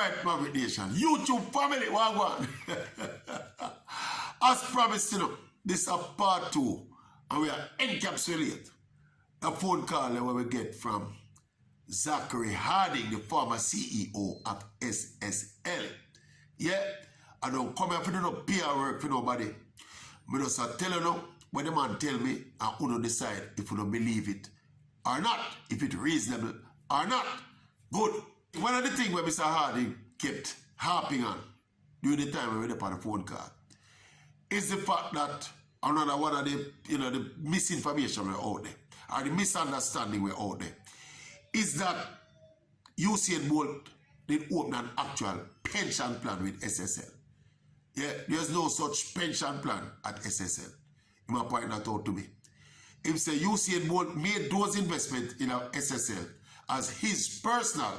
Alright, Maverick Nation, YouTube family, wagwan. As promised, you know, this is a part 2, and we are encapsulate a phone call that we get from Zachary Harding, the former CEO of SSL. Yeah, I don't come here for do no PR work for nobody. I just tell you now, when the man tell me, and you don't decide if you don't believe it or not, if it's reasonable or not. Good. One of the things where Mr. Harding kept harping on during the time we were on the phone call is the fact that another one of the, the misinformation we're out there, or the misunderstanding we're out there, is that Usain Bolt did open an actual pension plan with SSL. Yeah, there's no such pension plan at SSL. He might point that out to me. He said Usain Bolt made those investments in SSL as his personal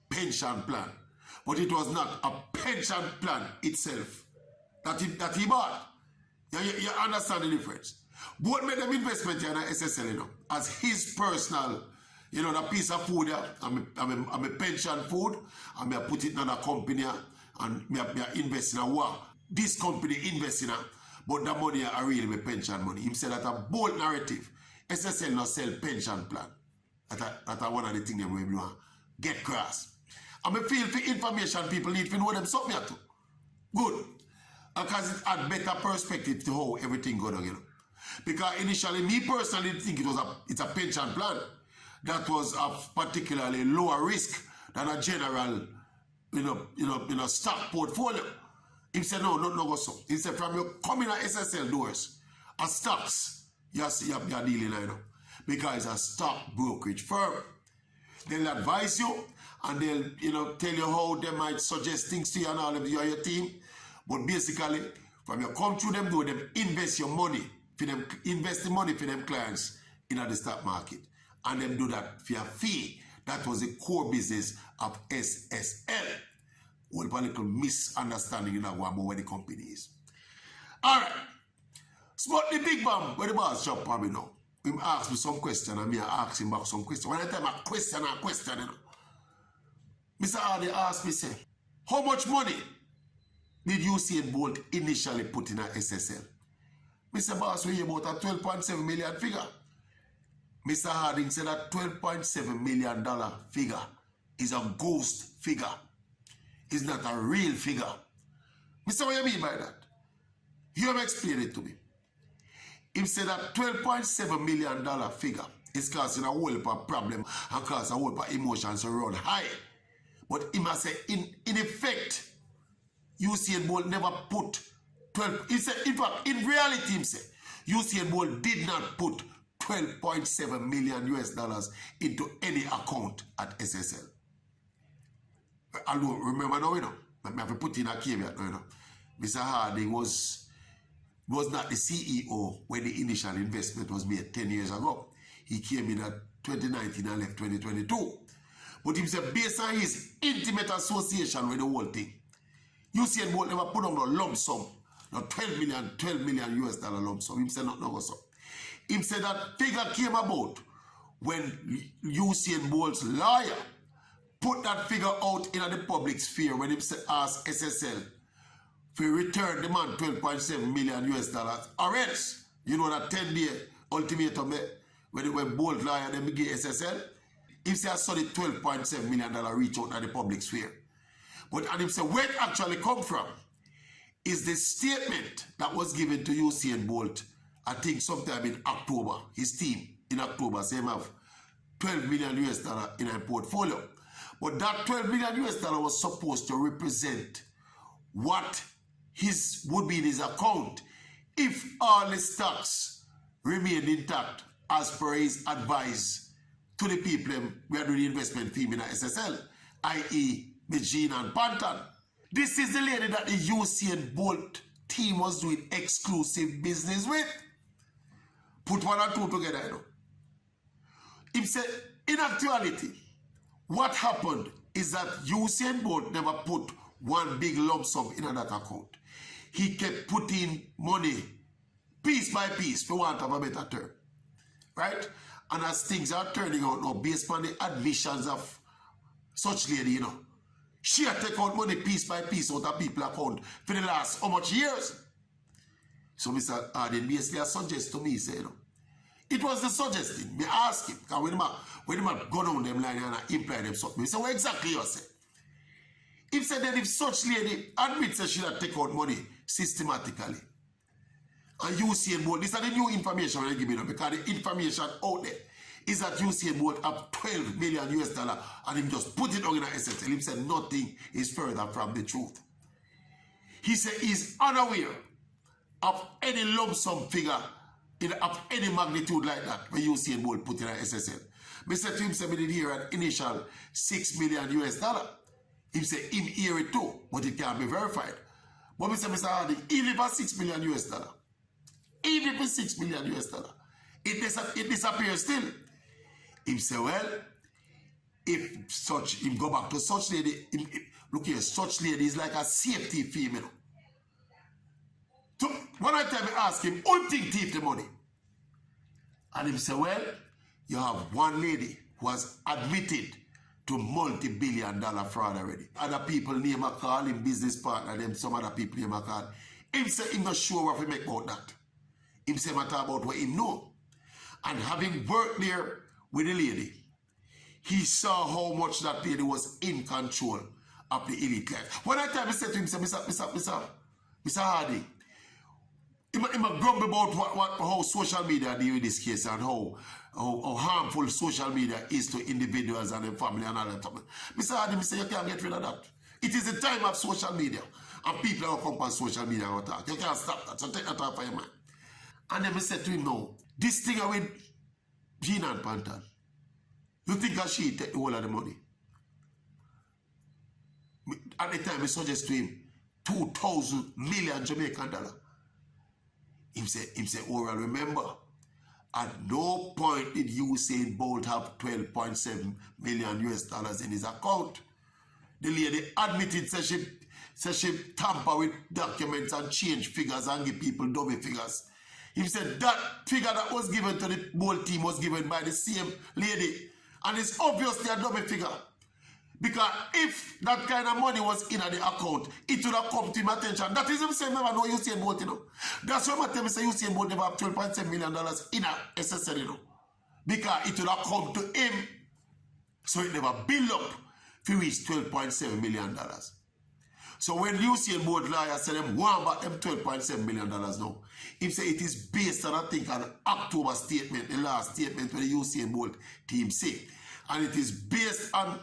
pension plan, but it was not a pension plan itself that he bought. You understand the difference? Both made them investment in SSL, as his personal, that piece of food, I'm a pension food, and I put it in a company, and I invest in a work. This company invest in a, but the money are really my pension money. He said that a bold narrative. SSL not sell pension plan. That's one of the things that we want get cross. And I feel for information people need to know them something too. Good. Because it add better perspective to how everything goes on, Because initially, me personally didn't think it's a pension plan that was of particularly lower risk than a general, stock portfolio. He said, no, not go so. He said, from your coming at SSL doors, as stocks, you're dealing now. Because it's a stock brokerage firm. They'll advise you and they'll, tell you how they might suggest things to you and all of you and your team. But basically, from you come through them door, them invest your money for them, invest the money for them clients in the stock market. And them do that for a fee. That was the core business of SSL. Well, a little misunderstanding in that one about where the company is. Alright. Spot the big bomb where the boss shop probably now. Him ask me some question and me ask him back some question. When I tell him a question, Mr. Hardy asked me, say, how much money did Usain Bolt initially put in a SSL? Mr. Boss, we hear about a 12.7 million figure. Mr. Harding said that $12.7 million figure is a ghost figure. It's not a real figure. Mr. What do you mean by that? You have explained it to me. He said that $12.7 million figure is causing a whole heap of problem and causing a whole heap of emotions to run high. But he must say, in effect, Usain Bolt never put 12. He said, in fact, in reality, he said, Usain Bolt did not put $12.7 million US into any account at SSL. I don't remember now, I have to put in a caveat now, Mr. Harding was not the CEO when the initial investment was made 10 years ago. He came in at 2019 and left 2022. But he said, based on his intimate association with the whole thing, Usain Bolt never put on a lump sum, no 12 million US dollar lump sum. He said, no, so. He said that figure came about when Usain Bolt's lawyer put that figure out in the public sphere when he asked SSL to return the man 12.7 million US dollars, or else, that 10-day ultimatum when Bolt lawyer then gave SSL, he said I saw the $12.7 million reach out in the public sphere. And he said where it actually come from is the statement that was given to Usain Bolt, I think sometime in October, his team in October, say him have 12 million US dollar in a portfolio. But that 12 million US dollar was supposed to represent what would be in his account if all the stocks remained intact as per his advice to the people we are doing the investment team in SSL, i.e. Jean and Panton. This is the lady that the Usain Bolt team was doing exclusive business with. Put one and two together, He said, in actuality, what happened is that Usain Bolt never put one big lump sum in that account. He kept putting money piece by piece, for want of a better term. Right? And as things are turning out now, based on the admissions of such lady, She had take out money piece by piece out of people's account for the last how much years? So Mr. Harding basically suggest to me, say, you know, it was the suggesting. Me ask him, because when him go down them line and imply them something, he said, what exactly you say? He said that if such lady admits that she had take out money systematically, and Usain Bolt, this is the new information when I give you, because the information out there is that Usain Bolt have 12 million US dollar and him just put it on in a SSL. He said nothing is further from the truth. He said he's unaware of any lump sum figure of any magnitude like that when Usain Bolt put in a SSL. I said to him, say, we did hear an initial 6 million US dollar. He said him hear it too, but it can't be verified. But I said, Mr. Harding, even if it's 6 million US dollar, even if it's 6 million US dollar, it disappears still. He said, well, if such, him go back to such lady, look here, such lady is like a safety female. So one time I ask him, who think thief the money? And he said, well, you have one lady who has admitted to multi-billion-dollar fraud already. Other people name a call, him business partner, them some other people name a call. He said he's not sure what we make about that. He said matter about what he know. And having worked there with the lady, he saw how much that lady was in control of the elite class. One time I said to him, Mr. Harding, he might grumble about how social media deal with this case and how harmful social media is to individuals and their family and all that. Mr. Harding, you can't get rid of that. It is the time of social media. And people are come on social media and talk. You can't stop that. So take that off of your mind. And then I said to him, no, this thing with Gina and Pantan, you think that she take the whole of the money? At the time, I suggest to him 2,000 million Jamaican dollars. Him say, Oral, remember, at no point did Usain Bolt have 12.7 million US dollars in his account. The lady admitted that she tamper with documents and change figures and give people double figures. He said that figure that was given to the Bolt team was given by the same lady. And it's obviously a double figure. Because if that kind of money was in the account, it would have come to him attention. That is him saying never know Usain Bolt, you know. That's why I tell me say Usain Bolt never have $12.7 million in a SSL, you know. Because it would have come to him. So it never build up to reach $12.7 million. So when Usain Bolt lawyer said them one about them $12.7 million now, he said it is based on, I think, an October statement, the last statement where the Usain Bolt team say. And it is based on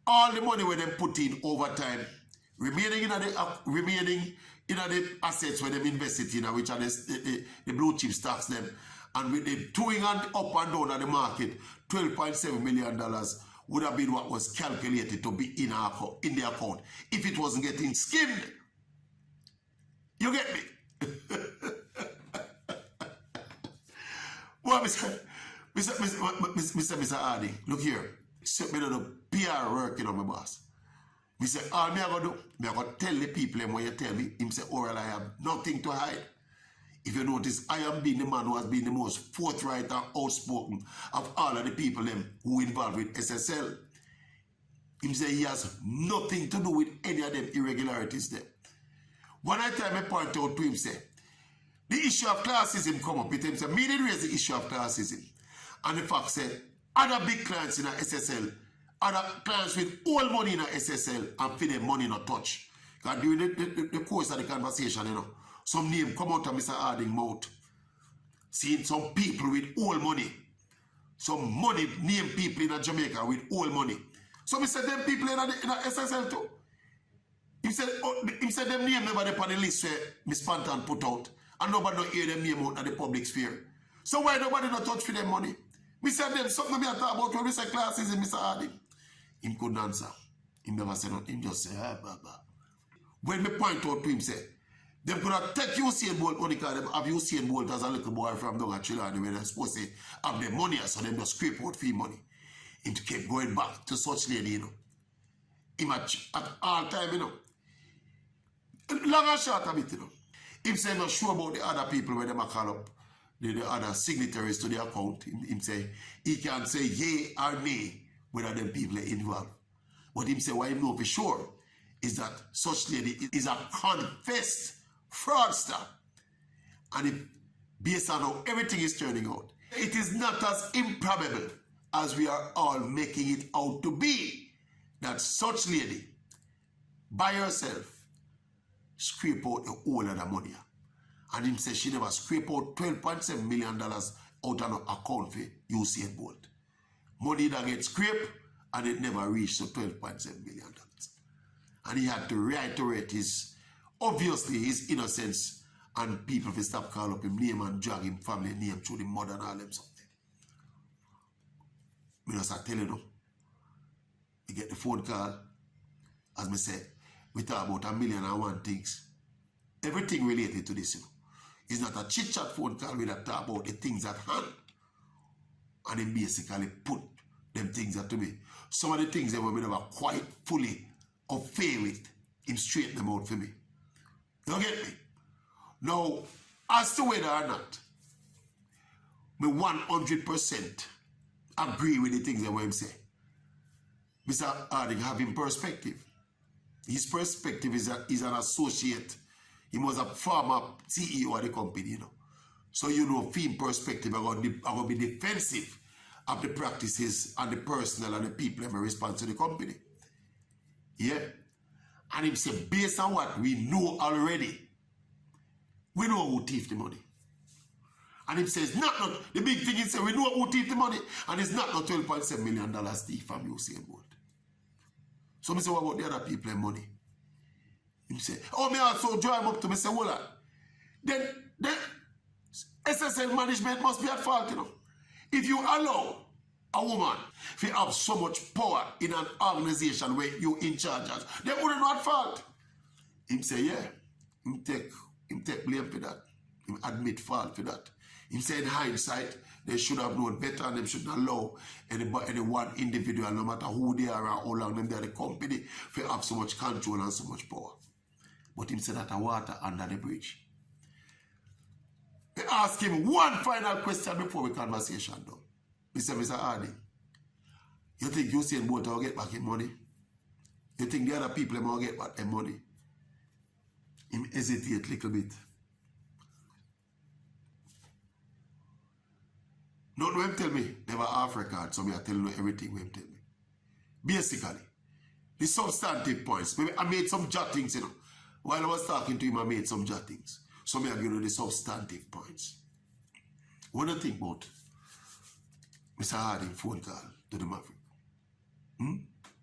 all the money where them put in over time, remaining in the assets where them invested in, which are the blue chip stocks them, and with the towing on up and down of the market, $12.7 million would have been what was calculated to be in the account if it wasn't getting skimmed. You get me? Well, Mr. Harding, look here. So me do the PR working on my boss. Me say, all me I go do, me I go tell the people when you tell me, him say, Oral, I have nothing to hide. If you notice, I am being the man who has been the most forthright and outspoken of all of the people them who involved with SSL. Him say he has nothing to do with any of them irregularities there. One time I point out to him, say, the issue of classism come up with him, say, me did raise the issue of classism. And the fact said, other big clients in a SSL, other clients with all money in a SSL and for them money not touch. Because during the course of the conversation, you know, some name come out of Mr. Harding's mouth. Seeing some people with all money. Some money name people in Jamaica with all money. So we said them people in a SSL too. He said them name never on the list where Miss Pantan put out. And nobody don't hear them name out of the public sphere. So why nobody not touch for them money? We said them something we talk about when we say classes in Mr. Harding. Him couldn't answer. Him never said nothing. Him just say, blah. When me point out to him, say, them could have take Usain Bolt only because them have Usain Bolt as a little boy from down at Chilani when they're supposed to have their money, so them just scrape out fee money. Him kept going back to such lady, you know. Him at all time, you know. Long and short of it, you know. Him say not sure about the other people when them call up the other signatories to the account. Him say he can say yea or nay whether them people are involved. But him say why him know for sure is that such lady is a confessed fraudster. And if based on how everything is turning out, it is not as improbable as we are all making it out to be that such lady by herself scrape out the whole of the money. And him say she never scrape out $12.7 million out of an account for Usain Bolt. Money that gets scraped and it never reached to $12.7 million. And he had to reiterate obviously his innocence, and people will stop calling up him name and drag him family name through the mud and all them something. I just tell you now, you get the phone call, as I said, we talk about 1,000,001 things. Everything related to this, It's not a chit-chat phone call, we talk about the things at hand. And then basically put them things up to me. Some of the things that we never quite fully or fair with, him straighten them out for me. You get me? Now, as to whether or not, me 100% agree with the things that him say. Mr. Harding have him perspective. His perspective is an associate. He was a former CEO of the company, So from perspective, I'm going to be defensive of the practices and the personnel and the people that respond to the company. Yeah. And him say, based on what we know already, we know who thief the money. And him says, the big thing is, we know who thief the money, and it's not $12.7 million thief from Usain Bolt. So I say, what about the other people and money? Him say, me also draw him up to me, say, hold on. Then the SSL management must be at fault, If you allow a woman to have so much power in an organization where you're in charge, they wouldn't not fault. Him say, yeah. Him take blame for that. Him admit fault for that. Him say in hindsight, they should have known better and they shouldn't allow any one individual, no matter who they are or how long them they are the company, to have so much control and so much power. But him said that a water under the bridge. They ask him one final question before we conversation done. Mr. Harding, you think Usain Bolt will get back his money? You think the other people will get back their money? Him hesitate a little bit. Not when him tell me, never half record, so I tell you everything when him tell me. Basically, the substantive points. Maybe I made some jottings, While I was talking to him, I made some jottings. So I give you the substantive points. What do you think about Mr. Harding phone call to the Maverick?